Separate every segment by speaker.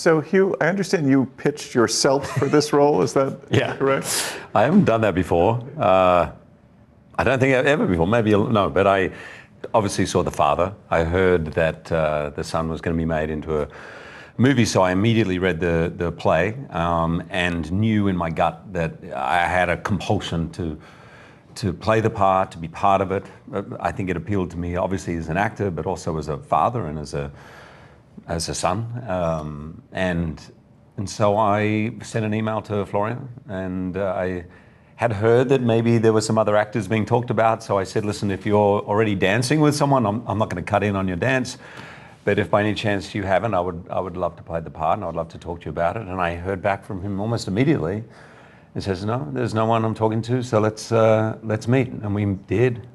Speaker 1: So Hugh, I understand you pitched yourself for this role, is that correct?
Speaker 2: I haven't done that before. I don't think I've ever before, maybe, no, but I obviously saw The Father. I heard that The Son was going to be made into a movie, so I immediately read the play and knew in my gut that I had a compulsion to play the part, to be part of it. I think it appealed to me, obviously, as an actor, but also as a father and as a son. And so I sent an email to Florian, and I had heard that maybe there were some other actors being talked about. So I said, listen, if you're already dancing with someone, I'm not going to cut in on your dance. But if by any chance you haven't, I would love to play the part, and I would love to talk to you about it. And I heard back from him almost immediately. He says, no, there's no one I'm talking to, so let's meet. And we did.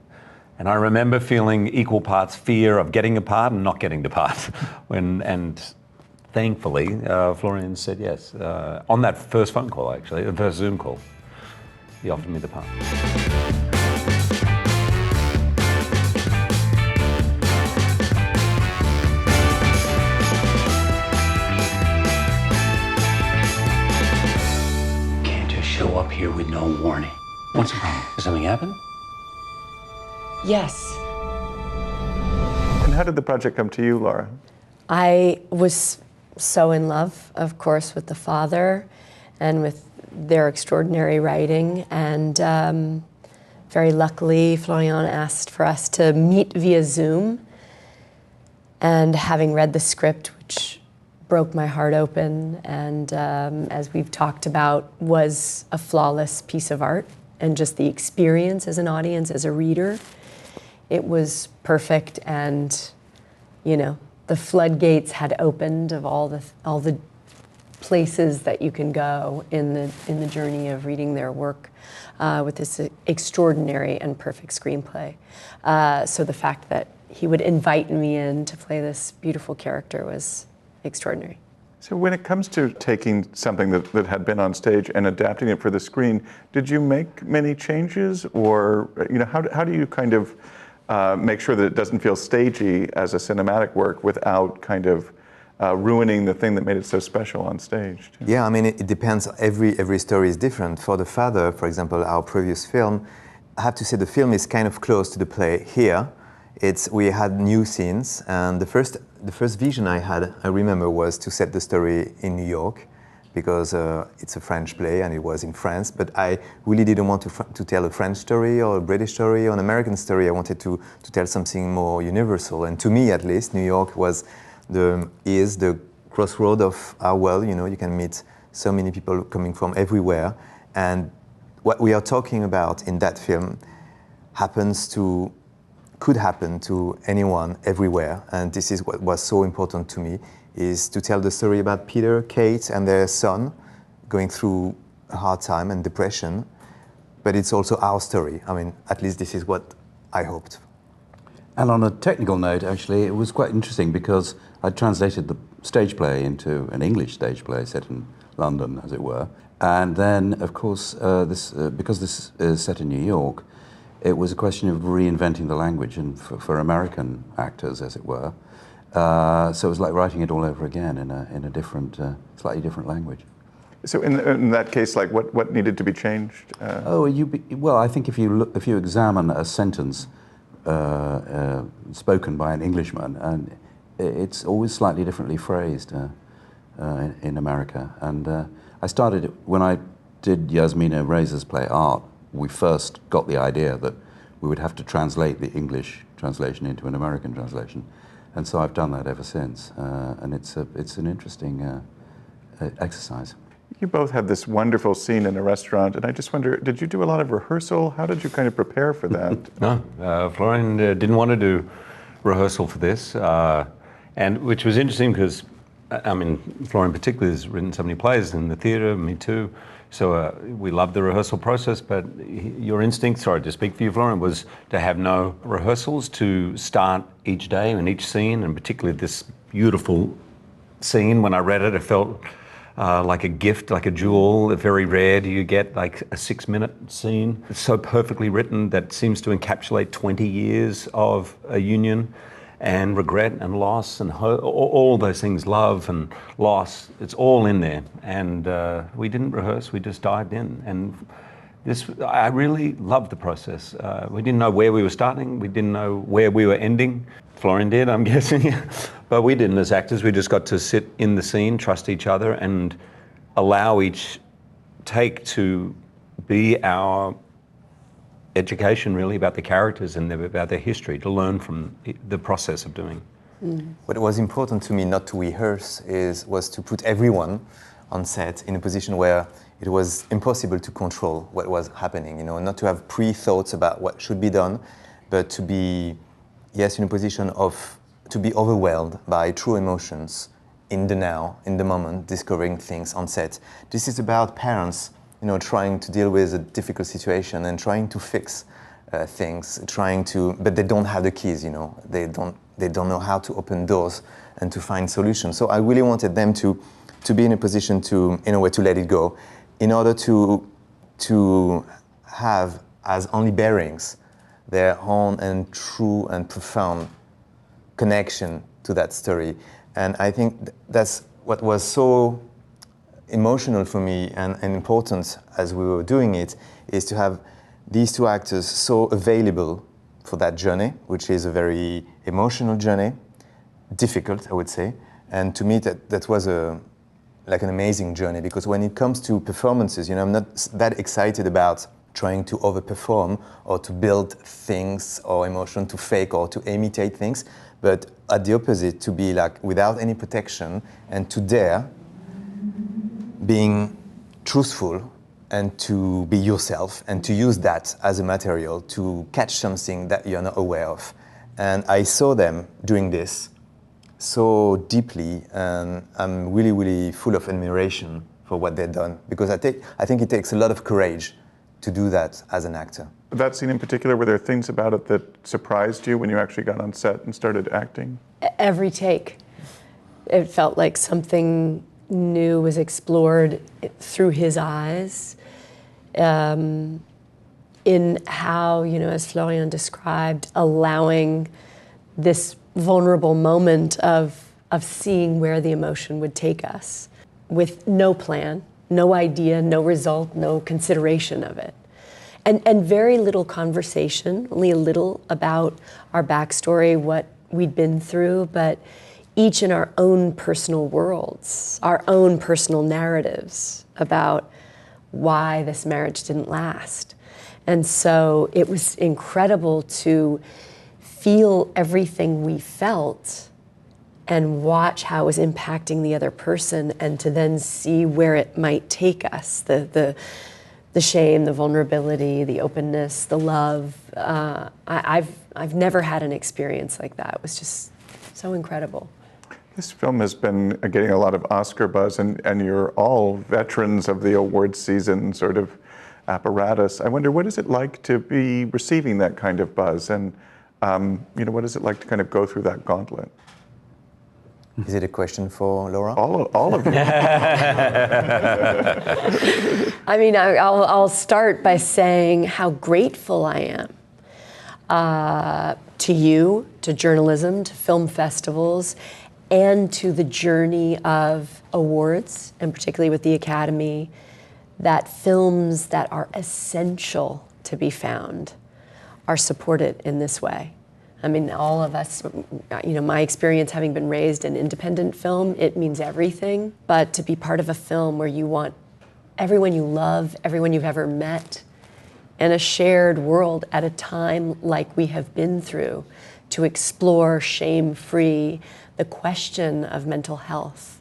Speaker 2: And I remember feeling equal parts fear of getting a part and not getting the part. And thankfully, Florian said yes. On that first phone call, actually, the first Zoom call, he offered me the part.
Speaker 3: Show up here with no warning. What's the problem? Did something happen?
Speaker 4: Yes.
Speaker 1: And how did the project come to you, Laura?
Speaker 4: I was so in love, of course, with The Father and with their extraordinary writing. And very luckily, Florian asked for us to meet via Zoom. And having read the script, which broke my heart open, and as we've talked about, was a flawless piece of art, and just the experience as an audience, as a reader, it was perfect. And the floodgates had opened of all the places that you can go in the journey of reading their work with this extraordinary and perfect screenplay. So the fact that he would invite me in to play this beautiful character was extraordinary.
Speaker 1: So when it comes to taking something that had been on stage and adapting it for the screen, did you make many changes, or how do you kind of make sure that it doesn't feel stagey as a cinematic work without kind of ruining the thing that made it so special on stage?
Speaker 5: Yeah, I mean, it depends. Every story is different. For The Father, for example, our previous film, I have to say the film is kind of close to the play here. We had new scenes, and the first vision I remember, was to set the story in New York, because it's a French play and it was in France. But I really didn't want to tell a French story or a British story or an American story. I wanted to tell something more universal. And to me, at least, New York is the crossroad of our world. You can meet so many people coming from everywhere, and what we are talking about in that film could happen to anyone everywhere. And this is what was so important to me, is to tell the story about Peter, Kate, and their son going through a hard time and depression. But it's also our story. I mean, at least this is what I hoped.
Speaker 6: And on a technical note, actually, it was quite interesting, because I translated the stage play into an English stage play set in London, as it were. And then, of course, because this is set in New York, it was a question of reinventing the language, and for American actors, as it were. So it was like writing it all over again in a different, slightly different language.
Speaker 1: So in that case, like what needed to be changed?
Speaker 6: Well, I think if you examine a sentence spoken by an Englishman, and it's always slightly differently phrased in America. And I started when I did Yasmina Rez's play Art. We first got the idea that we would have to translate the English translation into an American translation, and so I've done that ever since. And it's an interesting exercise.
Speaker 1: You both have this wonderful scene in a restaurant, and I just wonder, did you do a lot of rehearsal? How did you kind of prepare for that?
Speaker 2: No, Florian didn't want to do rehearsal for this, and which was interesting because, I mean, Florian particularly has written so many plays in the theatre, me too. So we loved the rehearsal process, but your instinct, sorry to speak for you, Florian, was to have no rehearsals, to start each day and each scene, and particularly this beautiful scene. When I read it, it felt like a gift, like a jewel. Very rare do you get like a 6-minute scene. It's so perfectly written that seems to encapsulate 20 years of a union. and regret and loss and all those things, love and loss, it's all in there. And we didn't rehearse, we just dived in. And I really loved the process. We didn't know where we were starting, we didn't know where we were ending. Florian did, I'm guessing. But we didn't as actors, we just got to sit in the scene, trust each other, and allow each take to be our education really about the characters and about their history, to learn from the process of doing.
Speaker 5: What was important to me not to rehearse was to put everyone on set in a position where it was impossible to control what was happening, you know, not to have pre-thoughts about what should be done, but to be, yes, in a position to be overwhelmed by true emotions in the now, in the moment, discovering things on set. This is about parents, you know, trying to deal with a difficult situation and trying to fix things, but they don't have the keys, you know. They don't know how to open doors and to find solutions. So I really wanted them to be in a position to, in a way, to let it go, in order to have as only bearings their own and true and profound connection to that story. And I think that's what was so emotional for me and important as we were doing it, is to have these two actors so available for that journey, which is a very emotional journey, difficult, I would say. And to me, that was like an amazing journey, because when it comes to performances, you know, I'm not that excited about trying to overperform or to build things or emotion to fake or to imitate things, but at the opposite, to be like without any protection and to dare being truthful and to be yourself and to use that as a material to catch something that you're not aware of. And I saw them doing this so deeply, and I'm really, really full of admiration for what they've done, because I think it takes a lot of courage to do that as an actor.
Speaker 1: That scene in particular, were there things about it that surprised you when you actually got on set and started acting?
Speaker 4: Every take, it felt like something new was explored through his eyes, in how, you know, as Florian described, allowing this vulnerable moment of seeing where the emotion would take us with no plan, no idea, no result, no consideration of it. And very little conversation, only a little about our backstory, what we'd been through, but each in our own personal worlds, our own personal narratives about why this marriage didn't last. And so it was incredible to feel everything we felt and watch how it was impacting the other person, and to then see where it might take us, the shame, the vulnerability, the openness, the love. I've never had an experience like that. It was just so incredible.
Speaker 1: This film has been getting a lot of Oscar buzz, and you're all veterans of the awards season sort of apparatus. I wonder, what is it like to be receiving that kind of buzz, and you know, what is it like to kind of go through that gauntlet?
Speaker 5: Is it a question for Laura?
Speaker 1: All of you.
Speaker 4: I mean, I'll start by saying how grateful I am to you, to journalism, to film festivals, and to the journey of awards, and particularly with the Academy, that films that are essential to be found are supported in this way. I mean, all of us, you know, my experience having been raised in independent film, it means everything. But to be part of a film where you want everyone you love, everyone you've ever met, and a shared world at a time like we have been through, to explore shame-free the question of mental health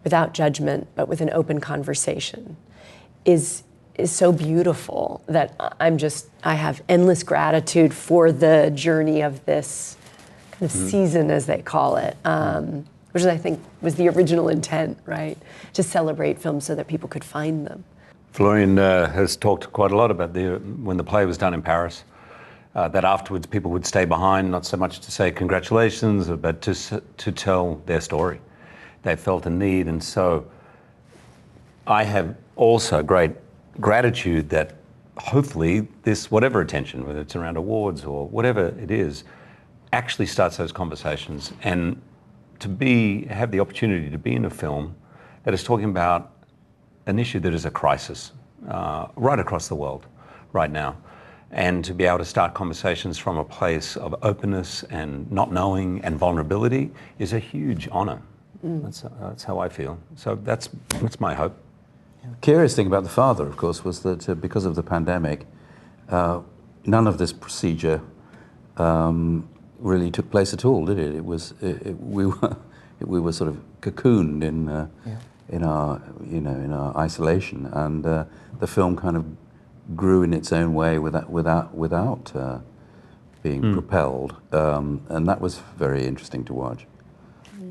Speaker 4: without judgment, but with an open conversation, is so beautiful that I have endless gratitude for the journey of this kind of season, as they call it, which I think was the original intent, right? To celebrate films so that people could find them.
Speaker 2: Florian has talked quite a lot about when the play was done in Paris, that afterwards people would stay behind, not so much to say congratulations, but to tell their story. They felt a need, and so I have also great gratitude that hopefully this, whatever attention, whether it's around awards or whatever it is, actually starts those conversations, and to have the opportunity to be in a film that is talking about an issue that is a crisis right across the world right now, and to be able to start conversations from a place of openness and not knowing and vulnerability is a huge honor. That's how I feel. So that's my hope.
Speaker 6: Curious thing about The Father, of course, was that because of the pandemic, none of this procedure really took place at all, did it? We were sort of cocooned in our isolation, and the film kind of grew in its own way without being propelled, and that was very interesting to watch.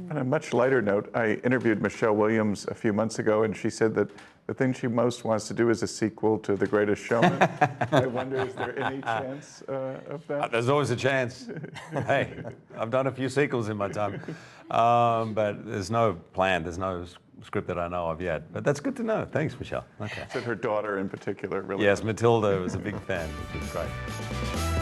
Speaker 1: On a much lighter note, I interviewed Michelle Williams a few months ago, and she said that the thing she most wants to do is a sequel to The Greatest Showman. I wonder, is there any chance of that?
Speaker 2: There's always a chance. Hey, I've done a few sequels in my time, but there's no plan. There's no script that I know of yet. But that's good to know. Thanks, Michelle. Okay.
Speaker 1: Said her daughter in particular really.
Speaker 2: Yes, Matilda was a big fan, which is great.